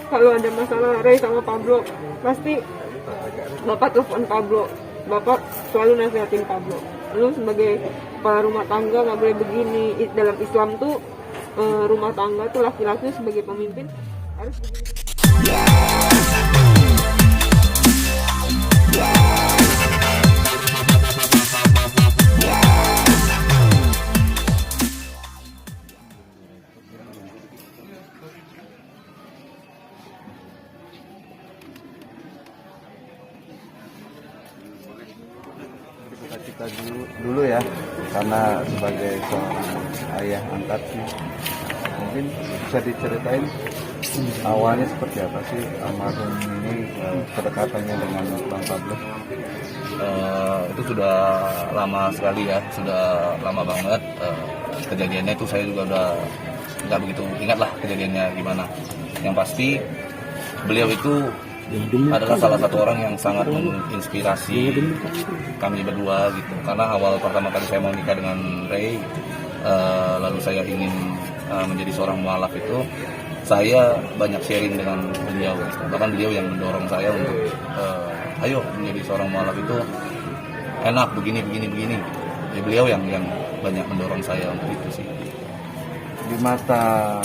kalau ada masalah Ray sama Pablo, pasti Bapak telepon Pablo. Bapak selalu nasihatin Pablo. Lu sebagai kepala rumah tangga nggak boleh begini. Dalam Islam tuh rumah tangga tuh laki-laki sebagai pemimpin harus begini. Kita dulu ya, karena sebagai seorang ayah angkat mungkin bisa diceritain awalnya seperti apa sih almarhum ini, kedekatannya dengan Bang Pablo. Itu sudah lama sekali ya, sudah lama banget. Kejadiannya itu saya juga udah nggak begitu ingat lah kejadiannya gimana. Yang pasti beliau itu adalah salah satu orang yang sangat menginspirasi kami berdua gitu. Karena awal pertama kali saya mau nikah dengan Ray, lalu saya ingin menjadi seorang mualaf itu, saya banyak sharing dengan beliau. Bahkan beliau yang mendorong saya untuk ayo menjadi seorang mualaf itu enak begini. Jadi beliau yang banyak mendorong saya untuk itu sih. Di mata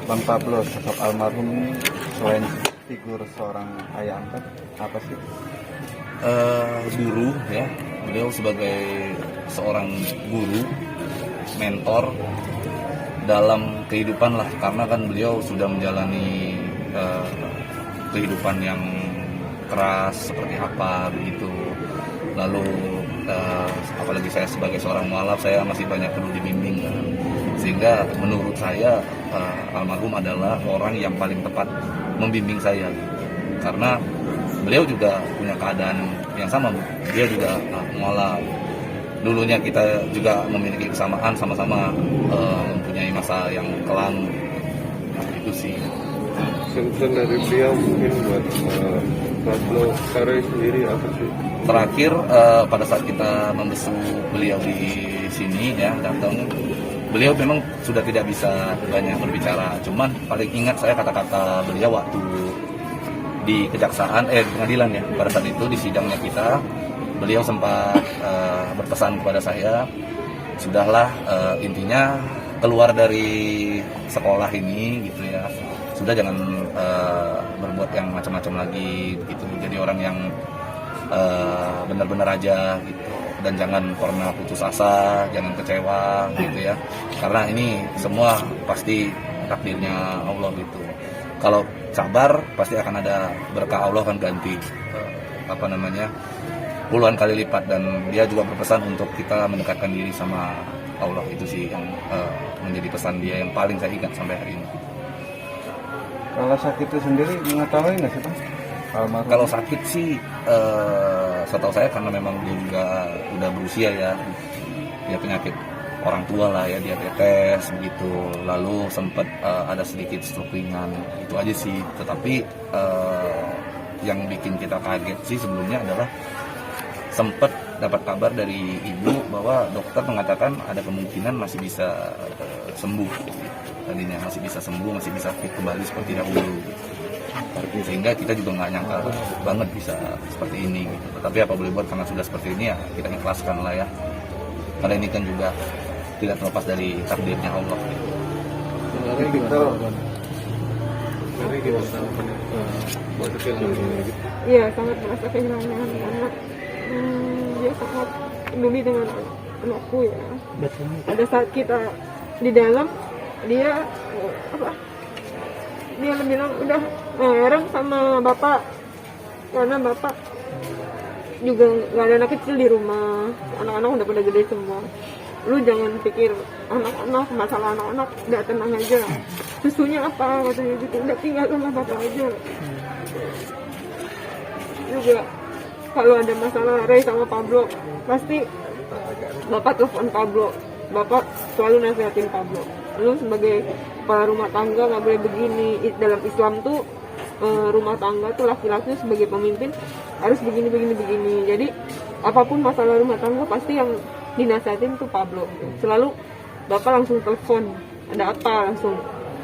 Bang Pablo, sosok almarhum ini selain figur seorang ayah angkat, apa sih? Guru ya, beliau sebagai seorang guru, mentor dalam kehidupan lah, karena kan beliau sudah menjalani kehidupan yang keras seperti apa begitu. Lalu apalagi saya sebagai seorang mualaf, saya masih banyak perlu dibimbing kan? Sehingga menurut saya almarhum adalah orang yang paling tepat membimbing saya, karena beliau juga punya keadaan yang sama. Dia juga mualaf. Dulunya kita juga memiliki kesamaan, sama-sama mempunyai masa yang kelam. Itu sih. Pesan dari beliau mungkin buat Pablo Ray sendiri apa sih? Terakhir pada saat kita membesuk beliau di sini ya, datang, beliau memang sudah tidak bisa banyak berbicara. Cuman paling ingat saya kata-kata beliau waktu di kejaksaan, di pengadilan ya. Pada saat itu di sidangnya kita, beliau sempat berpesan kepada saya, sudahlah, intinya keluar dari sekolah ini gitu ya. Sudah jangan berbuat yang macam-macam lagi gitu. Jadi orang yang benar-benar aja gitu. Dan jangan pernah putus asa, jangan kecewa gitu ya. Karena ini semua pasti takdirnya Allah gitu. Kalau sabar pasti akan ada berkah, Allah akan ganti puluhan kali lipat. Dan dia juga berpesan untuk kita mendekatkan diri sama Allah. Itu sih yang menjadi pesan dia yang paling saya ingat sampai hari ini. Kalau sakit itu sendiri mengetahui nggak sih Bang? Kalau sakit sih setahu saya karena memang dia juga udah berusia ya, dia penyakit orang tua lah ya, diabetes begitu. Lalu sempat ada sedikit stroke ringan, itu aja sih. Tetapi yang bikin kita kaget sih sebelumnya adalah sempat dapat kabar dari ibu bahwa dokter mengatakan ada kemungkinan masih bisa sembuh. Tadinya masih bisa sembuh, masih bisa fit kembali seperti dahulu. Sehingga kita juga nggak nyangka banget bisa seperti ini gitu. Tapi apa boleh buat, karena sudah seperti ini ya kita ikhlaskan lah ya. Karena ini kan juga tidak terlepas dari takdirnya Allah gitu. Iya, sangat merasa kehilangan anak. Dia sangat peduli dengan anakku ya. Pada saat kita di dalam, dia bilang udah ngerem sama bapak, karena bapak juga nggak ada anak kecil di rumah, anak-anak udah pada gede semua. Lu jangan pikir anak-anak, masalah anak-anak, udah tenang aja, susunya apa katanya gitu, udah tinggal sama bapak aja. Juga kalau ada masalah Ray sama Pablo, pasti bapak telepon Pablo. Bapak selalu nasihatin Pablo. Lu sebagai kepala rumah tangga nggak boleh begini. Dalam Islam tuh rumah tangga tuh laki-laki sebagai pemimpin harus begini. Jadi apapun masalah rumah tangga pasti yang dinasihatin tuh Pablo. Selalu bapak langsung telepon, ada apa langsung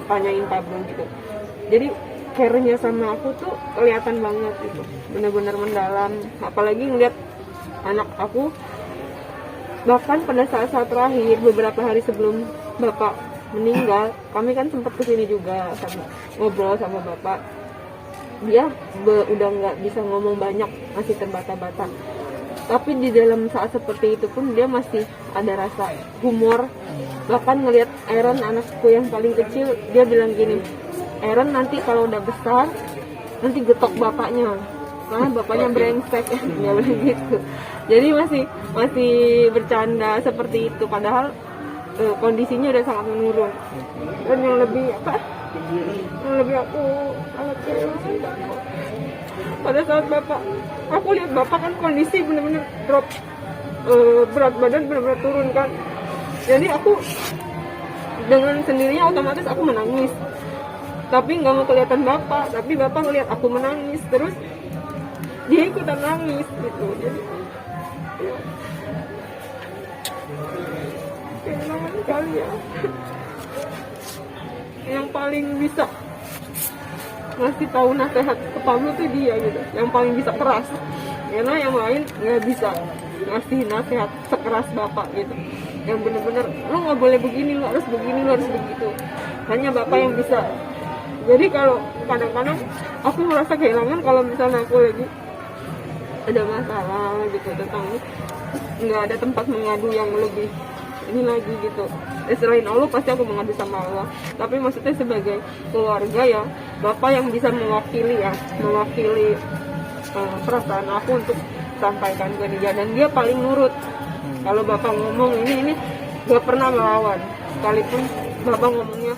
tanyain Pablo gitu. Jadi care-nya sama aku tuh kelihatan banget gitu, benar-benar mendalam. Apalagi ngeliat anak aku, bahkan pada saat-saat terakhir beberapa hari sebelum bapak meninggal, kami kan sempat kesini juga sama ngobrol sama bapak. Dia udah nggak bisa ngomong banyak, masih terbata-bata. Tapi di dalam saat seperti itu pun dia masih ada rasa humor. Bahkan ngelihat Aaron, anakku yang paling kecil, dia bilang gini, Aaron nanti kalau udah besar nanti getok bapaknya karena bapaknya brengsek. Dia bilang gitu. Jadi masih bercanda seperti itu, padahal kondisinya udah sangat menurun. Dan yang lebih aku khawatir pada saat aku lihat bapak kan kondisi benar-benar drop, berat badan benar-benar turun kan. Jadi aku dengan sendirinya otomatis aku menangis, tapi nggak mau kelihatan bapak, tapi bapak ngelihat aku menangis terus dia ikutan nangis gitu. Jadi ya, kehilangan sekali ya. Yang paling bisa ngasih tahu nasihat ke Pablo tuh dia gitu, yang paling bisa keras, karena yang lain nggak bisa ngasih nasihat sekeras bapak gitu, yang bener-bener lu nggak boleh begini, lu harus begini, lu harus begitu. Hanya bapak yang bisa. Jadi kalau kadang-kadang aku merasa kehilangan kalau misalnya aku lagi ada masalah gitu tentang ini, nggak ada tempat mengadu yang lebih ini lagi gitu. Selain Allah pasti aku mengadu sama Allah, tapi maksudnya sebagai keluarga ya, bapak yang bisa mewakili perasaan aku untuk sampaikan ke dia, dan dia paling nurut. Kalau bapak ngomong ini gak pernah melawan, sekalipun bapak ngomongnya